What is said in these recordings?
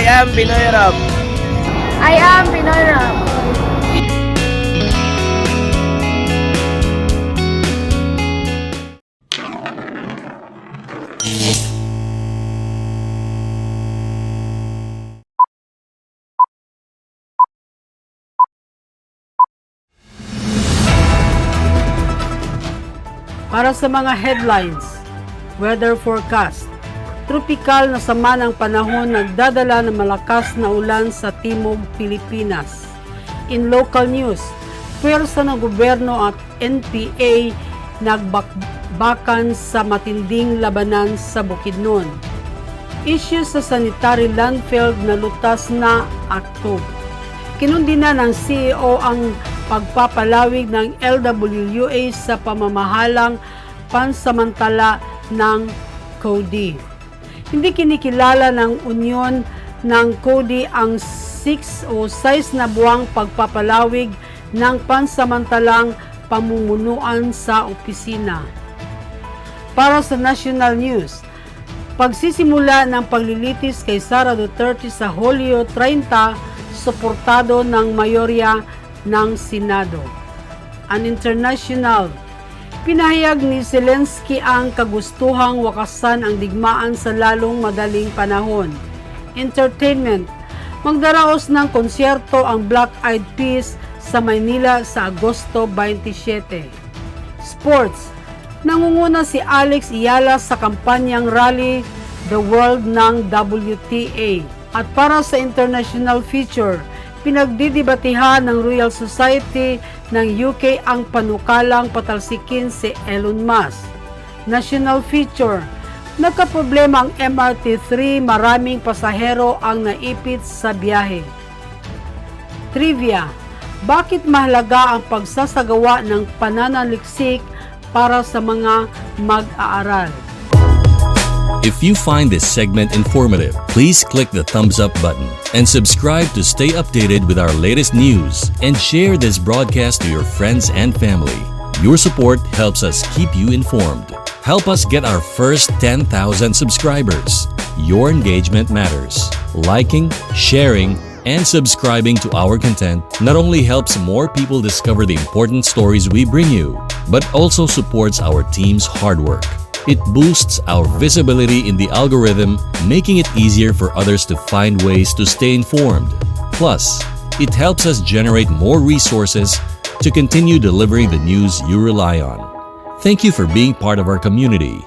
I am Pinoy Rob. I am Pinoy Rob. Para sa mga headlines, weather forecast. Tropikal na sama ng panahon nagdadala ng malakas na ulan sa timog Pilipinas. In local news, pwersa ng gobyerno at NPA nagbakbakan sa matinding labanan sa Bukidnon. Issue sa sanitary landfill na lutas na Akto. Kinundina ng CEO ang pagpapalawig ng LWUA sa pamamahalang pansamantala ng CODI. Hindi kinikilala ng Union ng CODI ang 6 na buwang pagpapalawig ng pansamantalang pamumunuan sa opisina. Para sa national news, pagsisimula ng paglilitis kay Sara Duterte sa Hulyo 30, suportado ng mayorya ng Senado. An international, pinahayag ni Zelensky ang kagustuhang wakasan ang digmaan sa lalong madaling panahon. Entertainment, magdaraos ng konsyerto ang Black Eyed Peas sa Maynila sa Agosto 27. Sports, nangunguna si Alex Iyala sa kampanyang Rally the World ng WTA. At para sa international feature, pinagdidibatehan ng Royal Society ng UK ang panukalang patalsikin si Elon Musk. National feature, nagkaproblema ang MRT3, maraming pasahero ang naipit sa biyahe. Trivia, bakit mahalaga ang pagsasagawa ng pananaliksik para sa mga mag-aaral? If you find this segment informative, please click the thumbs up button and subscribe to stay updated with our latest news and share this broadcast to your friends and family. Your support helps us keep you informed. Help us get our first 10,000 subscribers. Your engagement matters. Liking, sharing, and subscribing to our content not only helps more people discover the important stories we bring you, but also supports our team's hard work. It boosts our visibility in the algorithm, making it easier for others to find ways to stay informed. Plus, it helps us generate more resources to continue delivering the news you rely on. Thank you for being part of our community.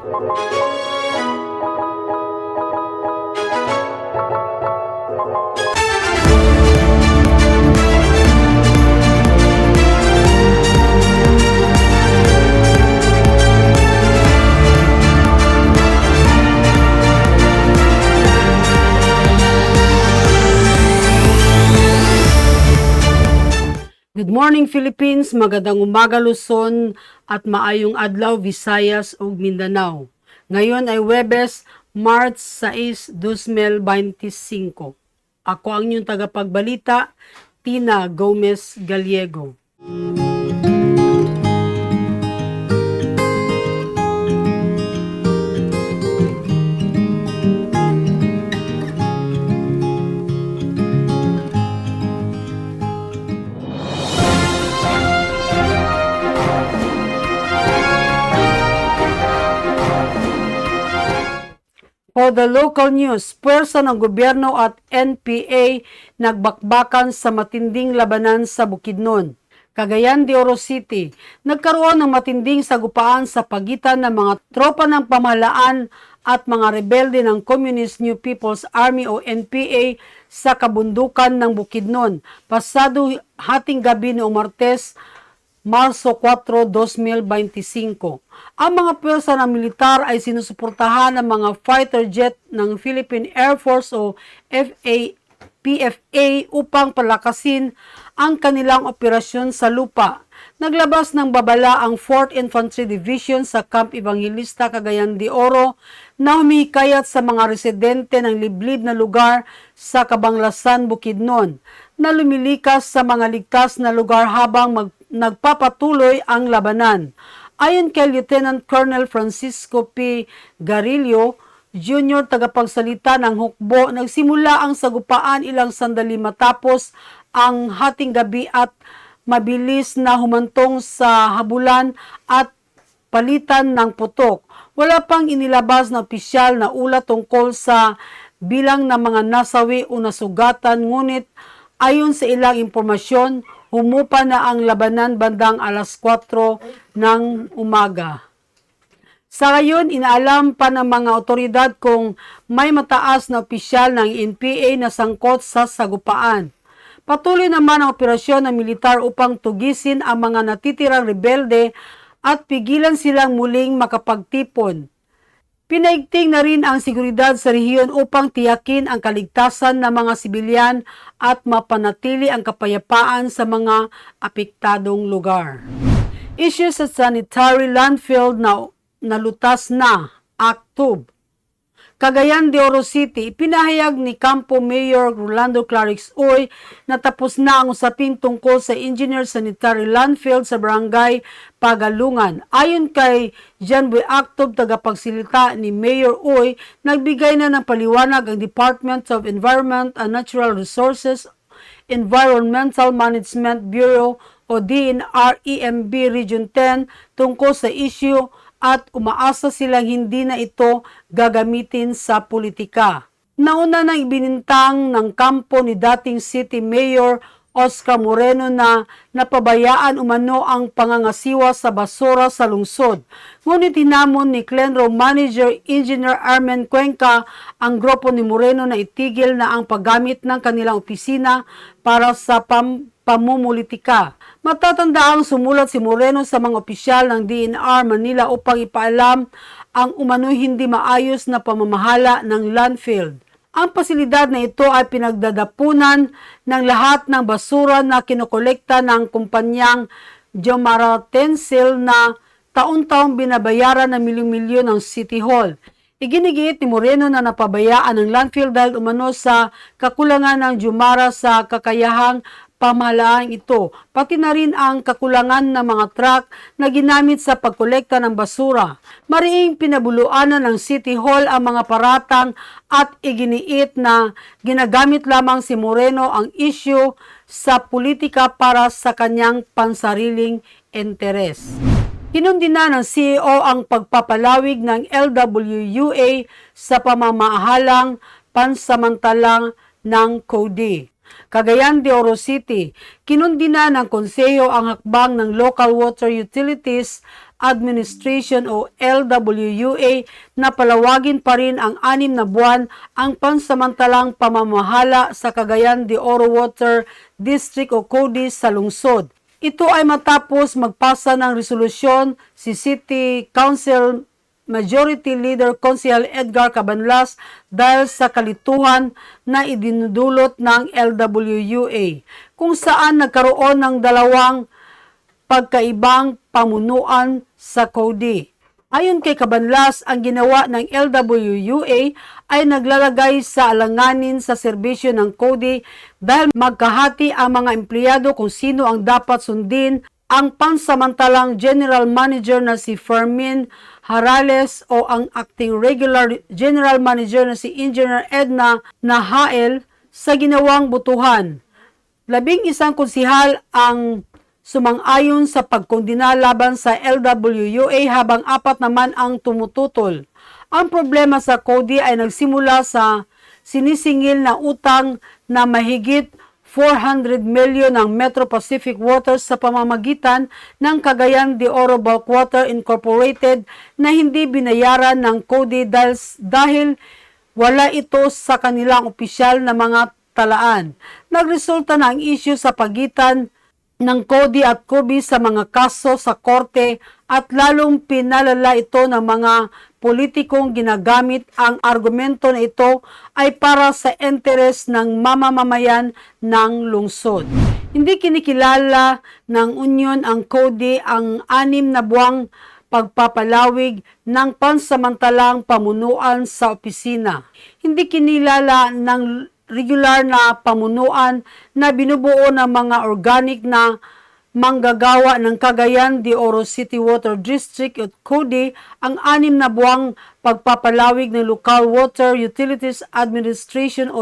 Good morning Philippines, magandang umaga Luzon at maayong adlaw Visayas ug Mindanao. Ngayon ay Huwebes, March 6, 2025. Ako ang inyong tagapagbalita, Tina Gomez Gallego. For the local news, pwersa ng gobyerno at NPA nagbakbakan sa matinding labanan sa Bukidnon. Cagayan de Oro City, nagkaroon ng matinding sagupaan sa pagitan ng mga tropa ng pamahalaan at mga rebelde ng Communist New People's Army o NPA sa kabundukan ng Bukidnon. Pasado hating gabi noong Martes, Marso 4, 2025. Ang mga pwersa ng militar ay sinusuportahan ng mga fighter jet ng Philippine Air Force o PFA upang palakasin ang kanilang operasyon sa lupa. Naglabas ng babala ang 4th Infantry Division sa Camp Evangelista, Cagayan de Oro na humihikayat sa mga residente ng liblib na lugar sa Cabanglasan, Bukidnon na lumilikas sa mga ligtas na lugar habang nagpapatuloy ang labanan. Ayon kay Lieutenant Colonel Francisco P. Garillo, junior tagapagsalita ng hukbo, nagsimula ang sagupaan ilang sandali matapos ang hating gabi at mabilis na humantong sa habulan at palitan ng putok. Wala pang inilabas na opisyal na ulat tungkol sa bilang ng mga nasawi o nasugatan, ngunit ayon sa ilang impormasyon, humupa na ang labanan bandang alas 4 ng umaga. Sa ngayon, inaalam pa ng mga otoridad kung may mataas na opisyal ng NPA na sangkot sa sagupaan. Patuloy naman ang operasyon ng militar upang tugisin ang mga natitirang rebelde at pigilan silang muling makapagtipon. Pinaigting na rin ang seguridad sa rehiyon upang tiyakin ang kaligtasan ng mga sibilyan at mapanatili ang kapayapaan sa mga apektadong lugar. Issue sa sanitary landfill na nalutas na, Actub. Cagayan de Oro City, pinahayag ni Campo Mayor Rolando Clarix Uy na tapos na ang usapin tungkol sa engineer sanitary landfill sa barangay Pagalungan. Ayon kay John Boy Actub, tagapagsilita ni Mayor Uy, nagbigay na ng paliwanag ang Department of Environment and Natural Resources, Environmental Management Bureau o DNR-EMB Region 10 tungkol sa issue at umaasa silang hindi na ito gagamitin sa politika. Nauna nang ibinintang ng kampo ni dating City Mayor Oscar Moreno na napabayaan umano ang pangangasiwa sa basura sa lungsod. Ngunit hinamon ni Clenro Manager Engineer Armen Cuenca ang grupo ni Moreno na itigil na ang paggamit ng kanilang opisina para sa pamumulitika. Matatanda ang sumulat si Moreno sa mga opisyal ng DNR Manila upang ipaalam ang umano'y hindi maayos na pamamahala ng landfill. Ang pasilidad na ito ay pinagdadapunan ng lahat ng basura na kinokolekta ng kumpanyang Jomaratensil na taon-taong binabayaran ng milyong-milyon ng City Hall. Iginigiit ni Moreno na napabayaan ng landfill dahil umano sa kakulangan ng Jomara sa kakayahang pamahalaan ito, pati na rin ang kakulangan ng mga truck na ginamit sa pagkolekta ng basura. Mariing pinabuluanan ng City Hall ang mga paratang at iginiit na ginagamit lamang si Moreno ang issue sa politika para sa kanyang pansariling interes. Kinundina ng CEO ang pagpapalawig ng LWUA sa pamamahalang pansamantalang ng CODI. Cagayan de Oro City, kinundina ng konseho ang hakbang ng Local Water Utilities Administration o LWUA na palawagin pa rin ang 6 na buwan ang pansamantalang pamamahala sa Cagayan de Oro Water District o CODI sa lungsod. Ito ay matapos magpasa ng resolusyon si City Council Majority Leader Konsehal Edgar Cabanlas dahil sa kalituhan na idinudulot ng LWUA, kung saan nagkaroon ng dalawang pagkaibang pamunuan sa CODI. Ayon kay Cabanlas, ang ginawa ng LWUA ay naglalagay sa alanganin sa serbisyo ng CODI dahil magkahati ang mga empleyado kung sino ang dapat sundin ang pansamantalang General Manager na si Fermin Harales o ang acting regular General Manager na si Engineer Edna Nahael sa ginawang butuhan. 11 konsihal ang sumang-ayon sa pagkondina laban sa LWUA habang 4 naman ang tumututol. Ang problema sa CODI ay nagsimula sa sinisingil na utang na mahigit 400 million ng Metro Pacific Waters sa pamamagitan ng Cagayan de Oro Bulk Water Incorporated na hindi binayaran ng CODI dahil wala ito sa kanilang opisyal na mga talaan. Nagresulta na ang issue sa pagitan ng CODI at COBI sa mga kaso sa korte at lalong pinalala ito ng mga politikong ginagamit ang argumento na ito ay para sa interes ng mamamayan ng lungsod. Hindi kinikilala ng Union ang CODI ang 6 na buwang pagpapalawig ng pansamantalang pamunuan sa opisina. Hindi kinilala ng regular na pamunuan na binubuo ng mga organic na manggagawa ng Cagayan de Oro City Water District at CODI ang 6 na buwang pagpapalawig ng Local Water Utilities Administration o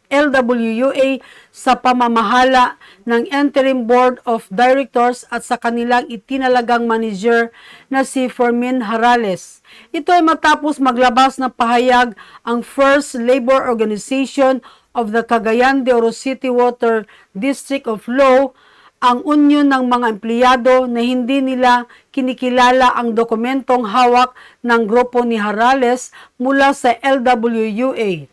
LWUA sa pamamahala ng Interim Board of Directors at sa kanilang itinalagang manager na si Fermin Harales. Ito ay matapos maglabas ng pahayag ang First Labor Organization of the Cagayan de Oro City Water District of Law, ang unyon ng mga empleyado na hindi nila kinikilala ang dokumentong hawak ng grupo ni Harales mula sa LWUA.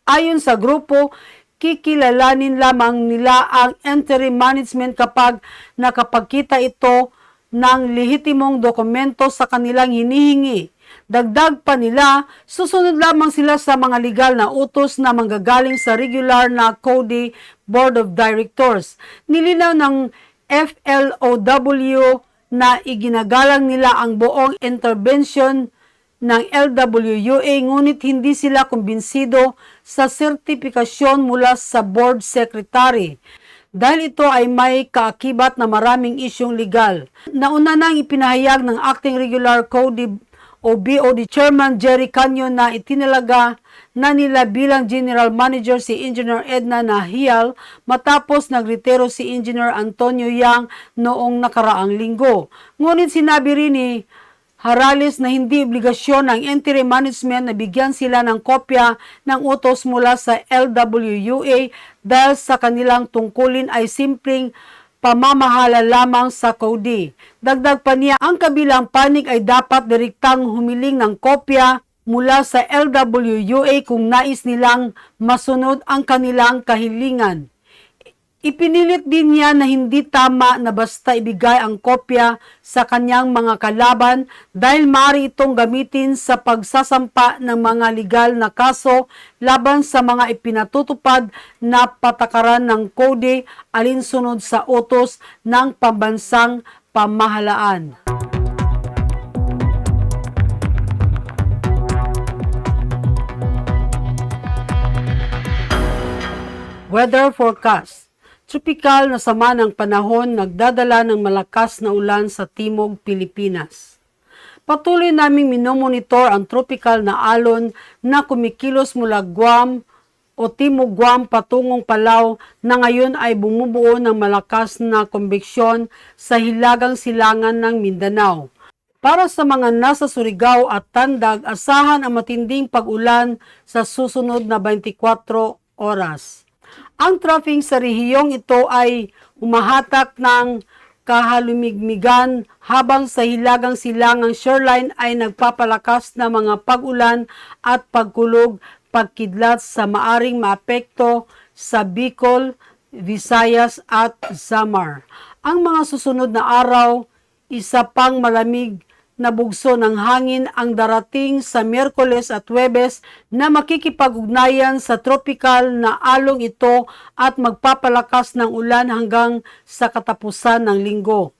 Ayon sa grupo, kikilalanin lamang nila ang interim management kapag nakapagkita ito ng lehitimong dokumento sa kanilang hinihingi. Dagdag pa nila, susunod lamang sila sa mga legal na utos na manggagaling sa regular na CODI Board of Directors. Nilinaw ng FLOW na iginagalang nila ang buong intervention ng LWUA ngunit hindi sila kumbinsido sa sertipikasyon mula sa board secretary dahil ito ay may kaakibat na maraming isyong legal. Nauna nang ipinahayag ng Acting Regular CODI o BOD Chairman Jerry Canyon na itinalaga na nila bilang General Manager si Engineer Edna Nahial matapos nagretiro si Engineer Antonio Yang noong nakaraang linggo. Ngunit sinabi rin ni Harales na hindi obligasyon ng interim management na bigyan sila ng kopya ng utos mula sa LWUA dahil sa kanilang tungkulin ay simpleng pamamahala lamang sa CODI. Dagdag pa niya, ang kabilang panig ay dapat direktang humiling ng kopya mula sa LWUA kung nais nilang masunod ang kanilang kahilingan. Ipinilit din niya na hindi tama na basta ibigay ang kopya sa kanyang mga kalaban dahil maaari itong gamitin sa pagsasampa ng mga legal na kaso laban sa mga ipinatutupad na patakaran ng CODI alinsunod sa utos ng pambansang pamahalaan. Weather forecast. Tropikal na sama ng panahon nagdadala ng malakas na ulan sa timog Pilipinas. Patuloy naming minomonitor ang tropikal na alon na kumikilos mula Guam o Timog Guam patungong Palau na ngayon ay bumubuo ng malakas na konveksyon sa hilagang silangan ng Mindanao. Para sa mga nasa Surigao at Tandag, asahan ang matinding pag-ulan sa susunod na 24 oras. Ang traffic sa rehiyong ito ay umahatak ng kahalumigmigan habang sa hilagang silangang shoreline ay nagpapalakas na mga pag-ulan at pagkulog pagkidlat sa maaring maapekto sa Bicol, Visayas at Samar. Ang mga susunod na araw, isa pang malamig na bugso ng hangin ang darating sa Miyerkules at Huwebes na makikipag-ugnayan sa tropikal na along ito at magpapalakas ng ulan hanggang sa katapusan ng linggo.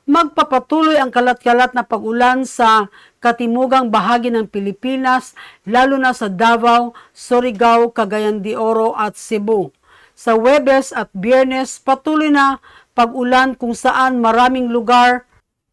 Magpapatuloy ang kalat-kalat na pag-ulan sa katimugang bahagi ng Pilipinas, lalo na sa Davao, Surigao, Cagayan de Oro at Cebu. Sa Huwebes at Biyernes, patuloy na pag-ulan kung saan maraming lugar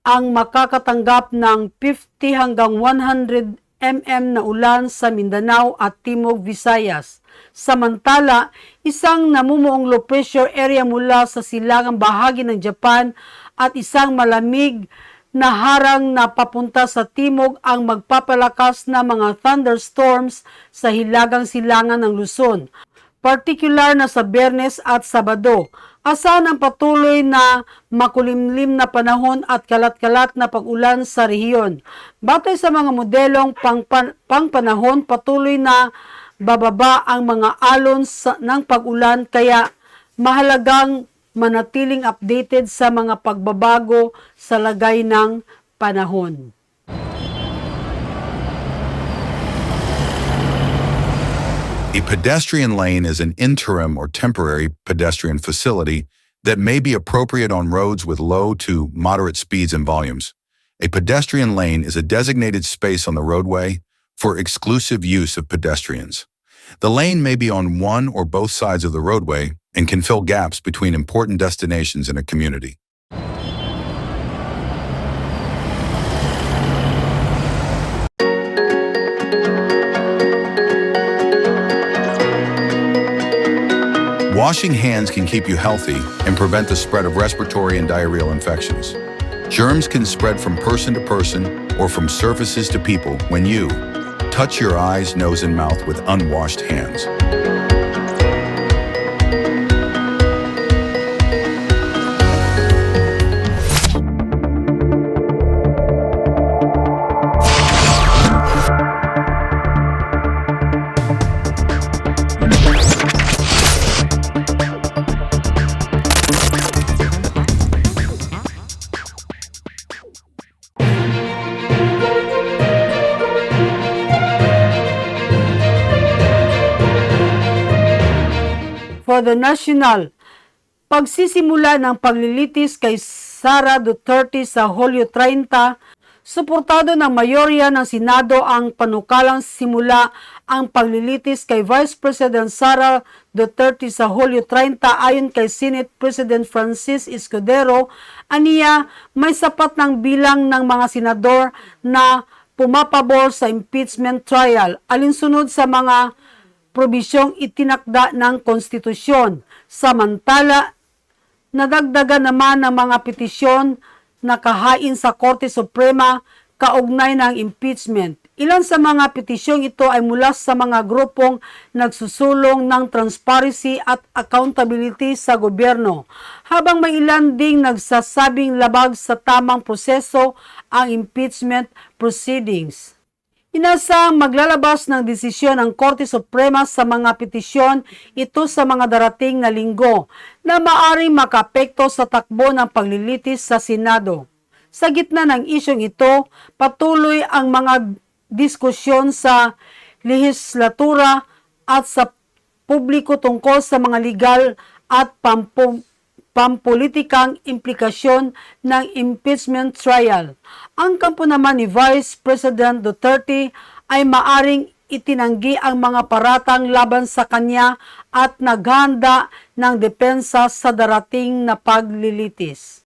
ang makakatanggap ng 50 hanggang 100 mm na ulan sa Mindanao at Timog Visayas. Samantala, isang namumuong low pressure area mula sa silangang bahagi ng Japan at isang malamig na harang na papunta sa timog ang magpapalakas na mga thunderstorms sa hilagang silangan ng Luzon, partikular na sa Biyernes at Sabado. Asahan ang patuloy na makulimlim na panahon at kalat-kalat na pag-ulan sa rehiyon. Batay sa mga modelong pangpanahon, patuloy na bababa ang mga alon ng pag-ulan kaya mahalagang manatiling updated sa mga pagbabago sa lagay ng panahon. A pedestrian lane is an interim or temporary pedestrian facility that may be appropriate on roads with low to moderate speeds and volumes. A pedestrian lane is a designated space on the roadway for exclusive use of pedestrians. The lane may be on one or both sides of the roadway and can fill gaps between important destinations in a community. Washing hands can keep you healthy and prevent the spread of respiratory and diarrheal infections. Germs can spread from person to person or from surfaces to people when you touch your eyes, nose, and mouth with unwashed hands. For the National, pagsisimula ng paglilitis kay Sara Duterte sa Hulyo 30, suportado ng mayorya ng Senado ang panukalang simula ang paglilitis kay Vice President Sara Duterte sa Hulyo 30 ayon kay Senate President Francis Escudero. Aniya, may sapat ng bilang ng mga senador na pumapabor sa impeachment trial alinsunod sa mga probisyong itinakda ng konstitusyon. Samantala, nadagdagan naman ng mga petisyon na kahain sa Korte Suprema kaugnay ng impeachment. Ilan sa mga petisyong ito ay mula sa mga grupong nagsusulong ng transparency at accountability sa gobyerno, habang may ilan ding nagsasabing labag sa tamang proseso ang impeachment proceedings. Inasang maglalabas ng desisyon ang Korte Suprema sa mga petisyon ito sa mga darating na linggo na maaring makaapekto sa takbo ng paglilitis sa Senado. Sa gitna ng isyong ito, patuloy ang mga diskusyon sa lehislatura at sa publiko tungkol sa mga legal at pampolitikang implikasyon ng impeachment trial. Ang kampo naman ni Vice President Duterte ay maaring itinanggi ang mga paratang laban sa kanya at naghanda ng depensa sa darating na paglilitis.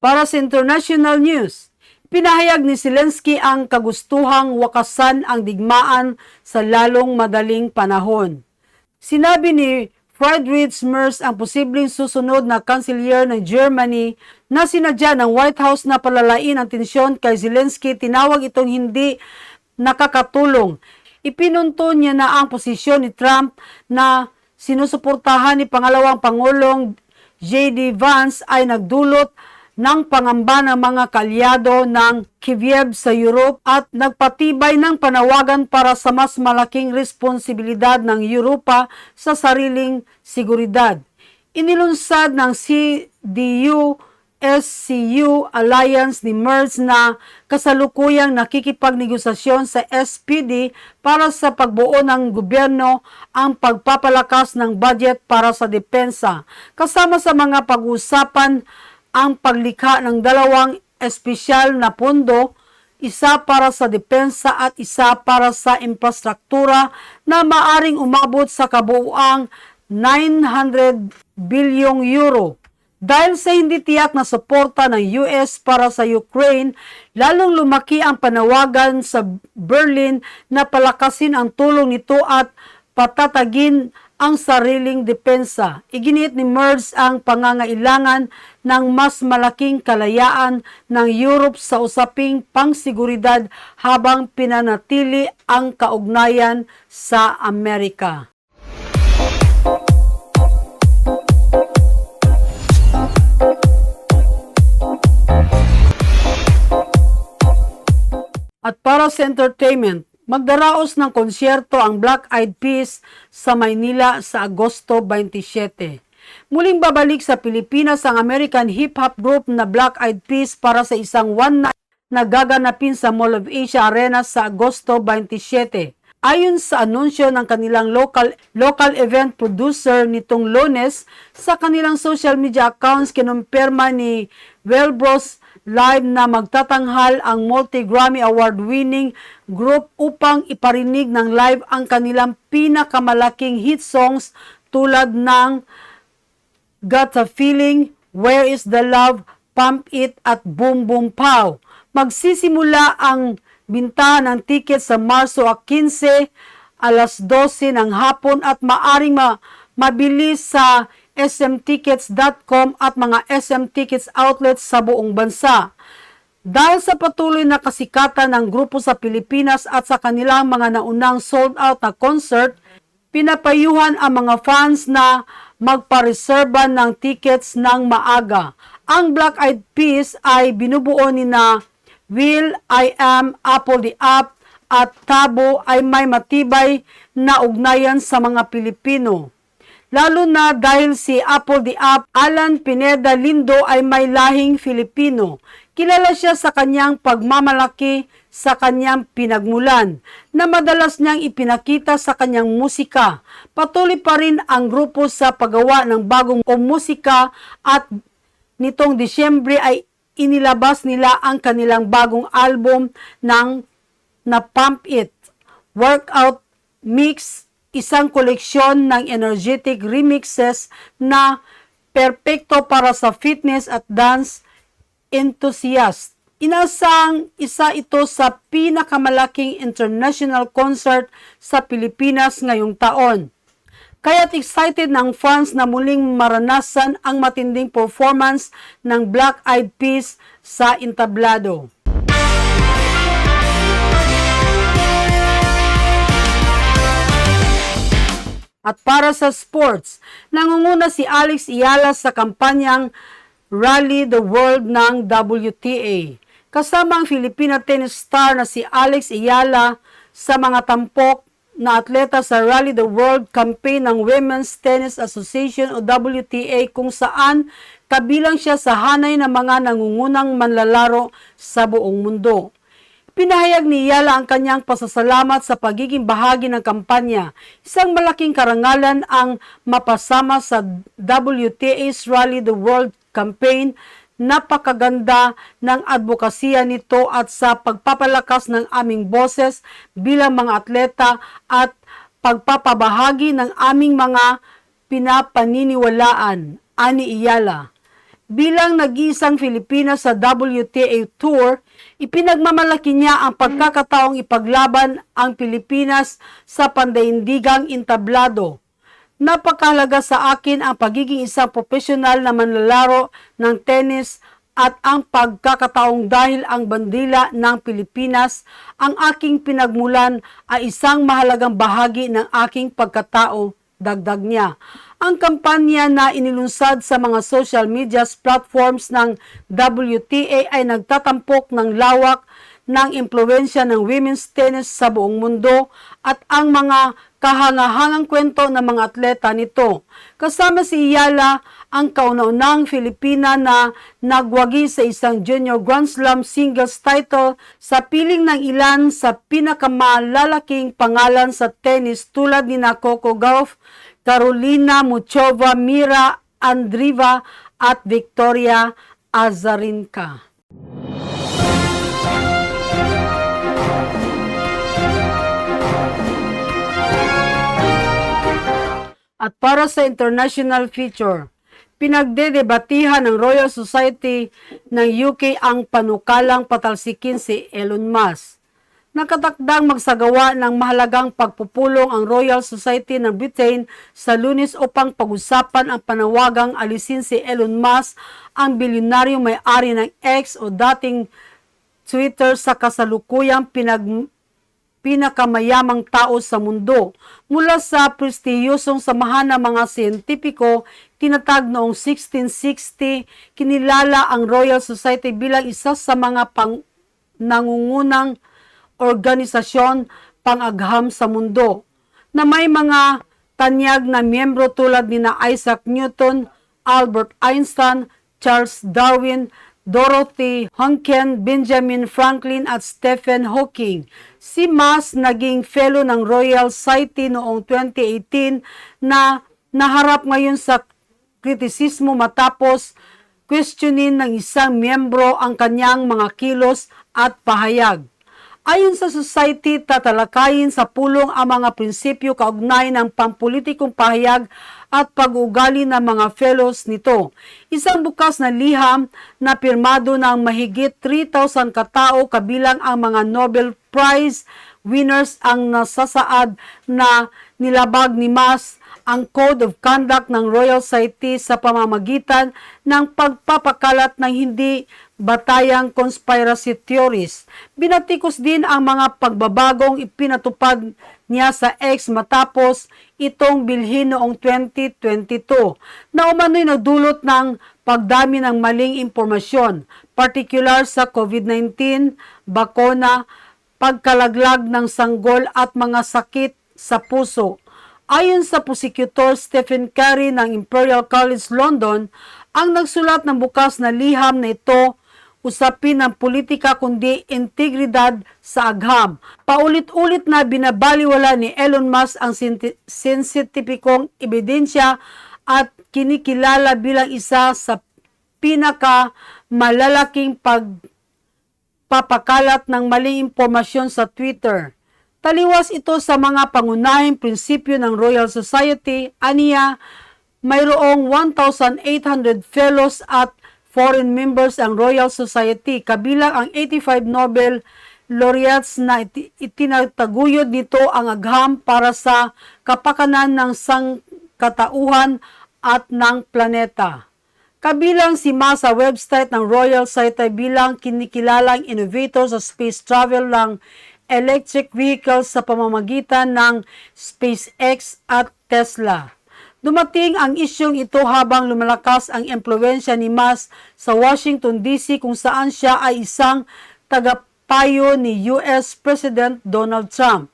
Para sa international news, pinahayag ni Zelensky ang kagustuhang wakasan ang digmaan sa lalong madaling panahon. Sinabi ni Friedrich Merz, ang posibleng susunod na kanselier ng Germany, na sinadya ng White House na palalain ang tensyon kay Zelensky, tinawag itong hindi nakakatulong. Ipinunto niya na ang posisyon ni Trump na sinusuportahan ni pangalawang Pangulong J.D. Vance ay nagdulot ng pangamba ng mga kaalyado ng Kyiv sa Europe at nagpatibay ng panawagan para sa mas malaking responsibilidad ng Europa sa sariling seguridad. Inilunsad ng CDU-SCU Alliance ni Merz na kasalukuyang nakikipagnegosasyon sa SPD para sa pagbuo ng gobyerno ang pagpapalakas ng budget para sa depensa, kasama sa mga pag-uusapan ang paglikha ng dalawang espesyal na pondo, isa para sa depensa at isa para sa infrastruktura na maaring umabot sa kabuuang 900 bilyong euro. Dahil sa hindi tiyak na suporta ng US para sa Ukraine, lalong lumaki ang panawagan sa Berlin na palakasin ang tulong nito at patatagin ang sariling depensa. Iginiit ni Merz ang pangangailangan ng mas malaking kalayaan ng Europe sa usaping pangsiguridad habang pinanatili ang kaugnayan sa Amerika. At para sa entertainment, magdaraos ng konsyerto ang Black Eyed Peas sa Maynila sa Agosto 27. Muling babalik sa Pilipinas ang American hip-hop group na Black Eyed Peas para sa isang one-night na gaganapin sa Mall of Asia Arena sa Agosto 27. Ayon sa anunsyo ng kanilang local event producer nitong Lunes, sa kanilang social media accounts kinumpirma ni Wellbros Live na magtatanghal ang multi-Grammy Award-winning group upang iparinig ng live ang kanilang pinakamalaking hit songs tulad ng Got a Feeling, Where is the Love, Pump It at Boom Boom Pow. Magsisimula ang bintahan ng tiket sa Marso 15, alas 12 ng hapon at maaring mabili sa smtickets.com at mga SM Tickets outlets sa buong bansa. Dahil sa patuloy na kasikatan ng grupo sa Pilipinas at sa kanilang mga naunang sold-out na concert, pinapayuhan ang mga fans na magpareserba ng tickets ng maaga. Ang Black Eyed Peas ay binubuo ni na Will I Am, Apple the App at Tabo ay may matibay na ugnayan sa mga Pilipino. Lalo na dahil si Apple the App, Alan Pineda Lindo ay may lahing Filipino. Kilala siya sa kanyang pagmamalaki sa kanyang pinagmulan na madalas niyang ipinakita sa kanyang musika. Patuloy pa rin ang grupo sa paggawa ng bagong musika at nitong Disyembre ay inilabas nila ang kanilang bagong album ng na Pump It Workout Mix, isang koleksyon ng energetic remixes na perpekto para sa fitness at dance enthusiast. Inasang isa ito sa pinakamalaking international concert sa Pilipinas ngayong taon. Kaya't excited ng fans na muling maranasan ang matinding performance ng Black Eyed Peas sa entablado. At para sa sports, nangunguna si Alex Ayala sa kampanyang Rally the World ng WTA. Kasama ang Filipina tennis star na si Alex Ayala sa mga tampok na atleta sa Rally the World campaign ng Women's Tennis Association o WTA kung saan kabilang siya sa hanay ng mga nangungunang manlalaro sa buong mundo. Pinahayag ni Ayala ang kanyang pasasalamat sa pagiging bahagi ng kampanya. Isang malaking karangalan ang mapasama sa WTA's Rally the World campaign. Napakaganda ng advokasya nito at sa pagpapalakas ng aming boses bilang mga atleta at pagpapabahagi ng aming mga pinapaniniwalaan, ani Ayala. Bilang nag-iisang Filipina sa WTA Tour, ipinagmamalaki niya ang pagkakataong ipaglaban ang Pilipinas sa pandaigdigang entablado. Napakahalaga sa akin ang pagiging isang profesional na manlalaro ng tennis at ang pagkakataong dahil ang bandila ng Pilipinas ang aking pinagmulan ay isang mahalagang bahagi ng aking pagkatao, dagdag niya. Ang kampanya na inilunsad sa mga social media platforms ng WTA ay nagtatampok ng lawak ng impluwensya ng women's tennis sa buong mundo at ang mga kahangahangang kwento ng mga atleta nito. Kasama si Ayala, ang kauna-unahang Filipina na nagwagi sa isang junior Grand Slam singles title sa piling ng ilan sa pinakamalalaking pangalan sa tennis tulad ni Coco Gauff, Carolina Muchova, Mira Andreeva at Victoria Azarenka. At para sa international feature, pinagdedebatihan ng Royal Society ng UK ang panukalang patalsikin si Elon Musk. Nakatakdang magsagawa ng mahalagang pagpupulong ang Royal Society ng Britain sa Lunes upang pag-usapan ang panawagang alisin si Elon Musk, ang bilyonaryong may-ari ng X o dating Twitter sa kasalukuyang pinakamayamang tao sa mundo. Mula sa prestiyosong samahan ng mga siyentipiko, tinatag noong 1660, kinilala ang Royal Society bilang isa sa mga nangungunang organisasyon pang-agham sa mundo na may mga tanyag na miyembro tulad ni na Isaac Newton, Albert Einstein, Charles Darwin, Dorothy Hunken, Benjamin Franklin at Stephen Hawking. Si Musk naging fellow ng Royal Society noong 2018 na naharap ngayon sa kritisismo matapos questionin ng isang miyembro ang kanyang mga kilos at pahayag. Ayon sa society, tatalakayin sa pulong ang mga prinsipyo kaugnay ng pampolitikong pahayag at pag-ugali ng mga fellows nito. Isang bukas na liham na pirmado ng mahigit 3,000 katao kabilang ang mga Nobel Prize winners ang nasasaad na nilabag ni Mas ang Code of Conduct ng Royal Society sa pamamagitan ng pagpapakalat ng hindi batayang conspiracy theories. Binatikos din ang mga pagbabagong ipinatupad niya sa X matapos itong bilhin noong 2022 na umano'y nagdulot ng pagdami ng maling impormasyon, particular sa COVID-19, bakuna, pagkalaglag ng sanggol at mga sakit sa puso. Ayon sa prosecutor Stephen Carey ng Imperial College London, ang nagsulat ng bukas na liham na ito usapin ng politika kundi integridad sa agham. Paulit-ulit na binabaliwala ni Elon Musk ang sensitipikong ebidensya at kinikilala bilang isa sa pinakamalalaking pagpapakalat ng maling impormasyon sa Twitter. Taliwas ito sa mga pangunahing prinsipyo ng Royal Society. Aniya, mayroong 1,800 fellows at foreign members ang Royal Society, kabilang ang 85 Nobel laureates na itinataguyod nito ang agham para sa kapakanan ng sangkatauhan at ng planeta. Kabilang si Ma sa website ng Royal Society bilang kinikilalang innovator sa space travel ng electric vehicles sa pamamagitan ng SpaceX at Tesla. Dumating ang isyong ito habang lumalakas ang impluwensya ni Musk sa Washington DC kung saan siya ay isang tagapayo ni US President Donald Trump.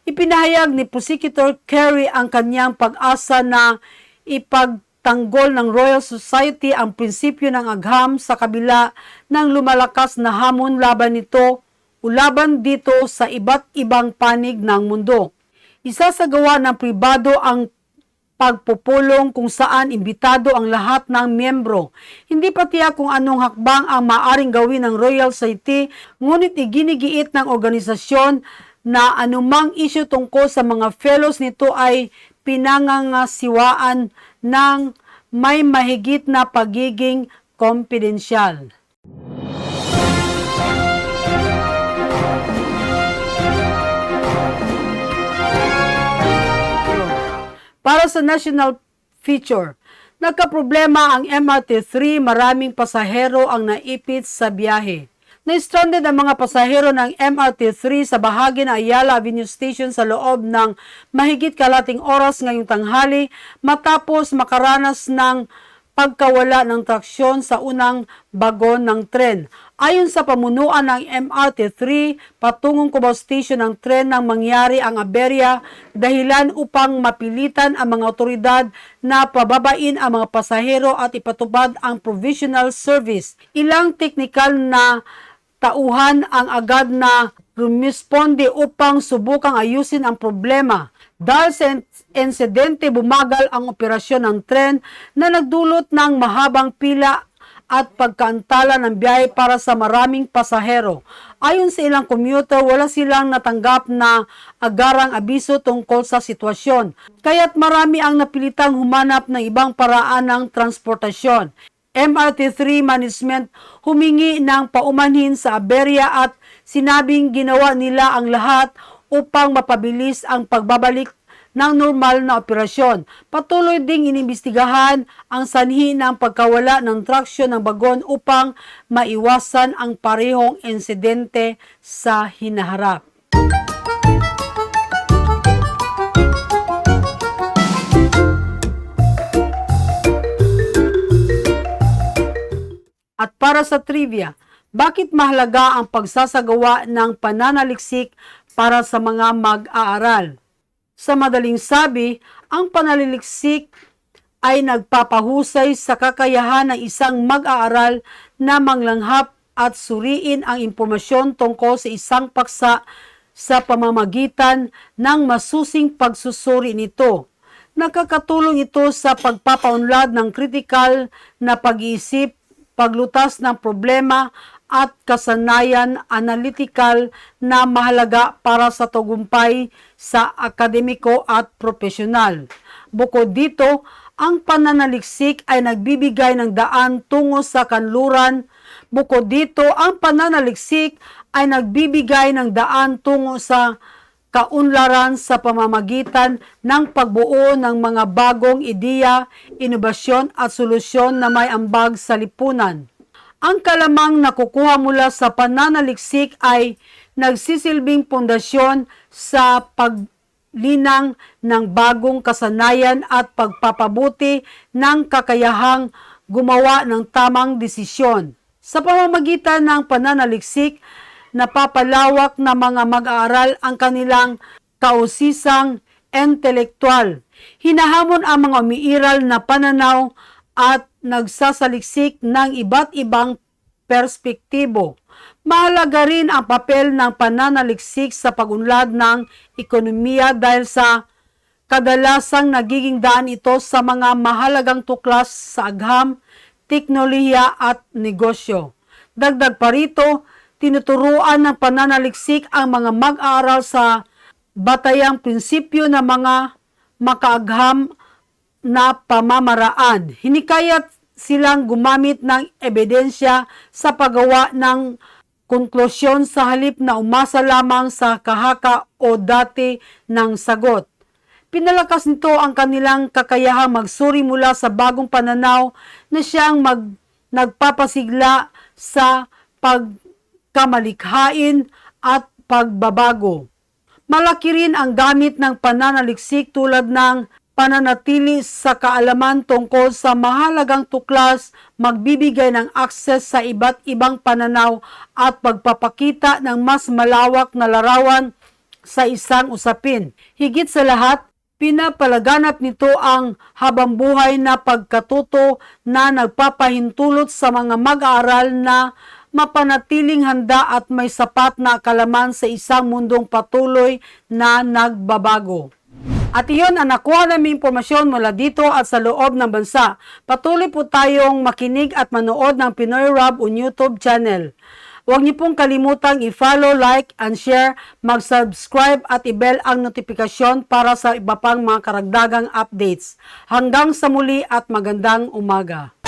Ipinahayag ni Prosecutor Carey ang kanyang pag-asa na ipagtanggol ng Royal Society ang prinsipyo ng agham sa kabila ng lumalakas na hamon laban nito ulaban dito sa iba't ibang panig ng mundo. Isasagawa ng pribado ang pagpupulong kung saan imbitado ang lahat ng miyembro. Hindi pa tiyak kung anong hakbang ang maaring gawin ng Royal Society, ngunit iginigiit ng organisasyon na anumang isyu tungkol sa mga fellows nito ay pinangangasiwaan ng may mahigit na pagiging confidential. Para sa national feature, nagkaproblema ang MRT-3, maraming pasahero ang naipit sa biyahe. Na-stranded ang mga pasahero ng MRT-3 sa bahagi ng Ayala Avenue Station sa loob ng mahigit kalating oras ngayong tanghali matapos makaranas ng pagkawala ng traksyon sa unang bagon ng tren. Ayon sa pamunuan ng MRT-3, patungong Cubao Station ng tren nang mangyari ang aberya dahilan upang mapilitan ang mga otoridad na pababain ang mga pasahero at ipatupad ang provisional service. Ilang teknikal na tauhan ang agad na rumisponde upang subukang ayusin ang problema. Dahil sa insidente, bumagal ang operasyon ng tren na nagdulot ng mahabang pila at pagkaantala ng biyahe para sa maraming pasahero. Ayon sa ilang commuter, wala silang natanggap na agarang abiso tungkol sa sitwasyon. Kaya't marami ang napilitang humanap ng ibang paraan ng transportasyon. MRT-3 management humingi ng paumanhin sa aberya at sinabing ginawa nila ang lahat upang mapabilis ang pagbabalik ng normal na operasyon. Patuloy ding inimbestigahan ang sanhi ng pagkawala ng traksyon ng bagon upang maiwasan ang parehong insidente sa hinaharap. At para sa trivia, bakit mahalaga ang pagsasagawa ng pananaliksik para sa mga mag-aaral? Sa madaling sabi, ang pananaliksik ay nagpapahusay sa kakayahan ng isang mag-aaral na manglanghap at suriin ang impormasyon tungkol sa isang paksa sa pamamagitan ng masusing pagsusuri nito. Nakakatulong ito sa pagpapaunlad ng kritikal na pag-iisip, paglutas ng problema at kasanayan analytical na mahalaga para sa tagumpay sa akademiko at profesional. Bukod dito, ang pananaliksik ay nagbibigay ng daan tungo sa kanluran. Bukod dito, ang pananaliksik ay nagbibigay ng daan tungo sa kaunlaran sa pamamagitan ng pagbuo ng mga bagong ideya, inobasyon at solusyon na may ambag sa lipunan. Ang kalamang nakukuha mula sa pananaliksik ay nagsisilbing pundasyon sa paglinang ng bagong kasanayan at pagpapabuti ng kakayahang gumawa ng tamang desisyon. Sa pamamagitan ng pananaliksik, napapalawak na mga mag-aaral ang kanilang kausisang intelektual. Hinahamon ang mga umiiral na pananaw at nagsasaliksik ng iba't ibang perspektibo. Mahalaga rin ang papel ng pananaliksik sa pag-unlad ng ekonomiya dahil sa kadalasang nagiging daan ito sa mga mahalagang tuklas sa agham, teknolohiya at negosyo. Dagdag pa rito, tinuturuan ng pananaliksik ang mga mag-aaral sa batayang prinsipyo ng mga makaagham na pamamaraan. Hinikayat silang gumamit ng ebidensya sa paggawa ng konklusyon sa halip na umasa lamang sa kahaka o dati ng sagot. Pinalakas nito ang kanilang kakayahang magsuri mula sa bagong pananaw na siyang nagpapasigla sa pagkamalikhain at pagbabago. Malaki rin ang gamit ng pananaliksik tulad ng pananatili sa kaalaman tungkol sa mahalagang tuklas, magbibigay ng akses sa iba't ibang pananaw at pagpapakita ng mas malawak na larawan sa isang usapin. Higit sa lahat, pinapalaganap nito ang habambuhay na pagkatuto na nagpapahintulot sa mga mag-aaral na mapanatiling handa at may sapat na kalaman sa isang mundong patuloy na nagbabago. At iyon ang nakuha namin impormasyon mula dito at sa loob ng bansa. Patuloy po tayong makinig at manood ng Pinoy Rab on YouTube channel. Huwag niyo pong kalimutang i-follow, like, and share, mag-subscribe at i-bell ang notifikasyon para sa iba pang mga karagdagang updates. Hanggang sa muli at magandang umaga.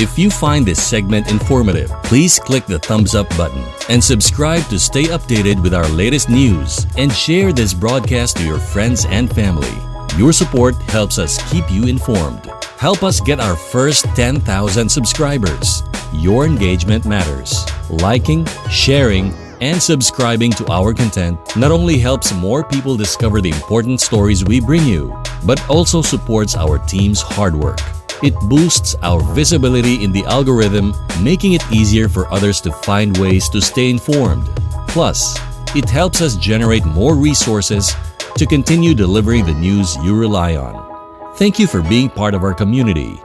If you find this segment informative, please click the thumbs up button and subscribe to stay updated with our latest news and share this broadcast to your friends and family. Your support helps us keep you informed. Help us get our first 10,000 subscribers. Your engagement matters. Liking, sharing, and subscribing to our content not only helps more people discover the important stories we bring you, but also supports our team's hard work. It boosts our visibility in the algorithm, making it easier for others to find ways to stay informed. Plus, it helps us generate more resources to continue delivering the news you rely on. Thank you for being part of our community.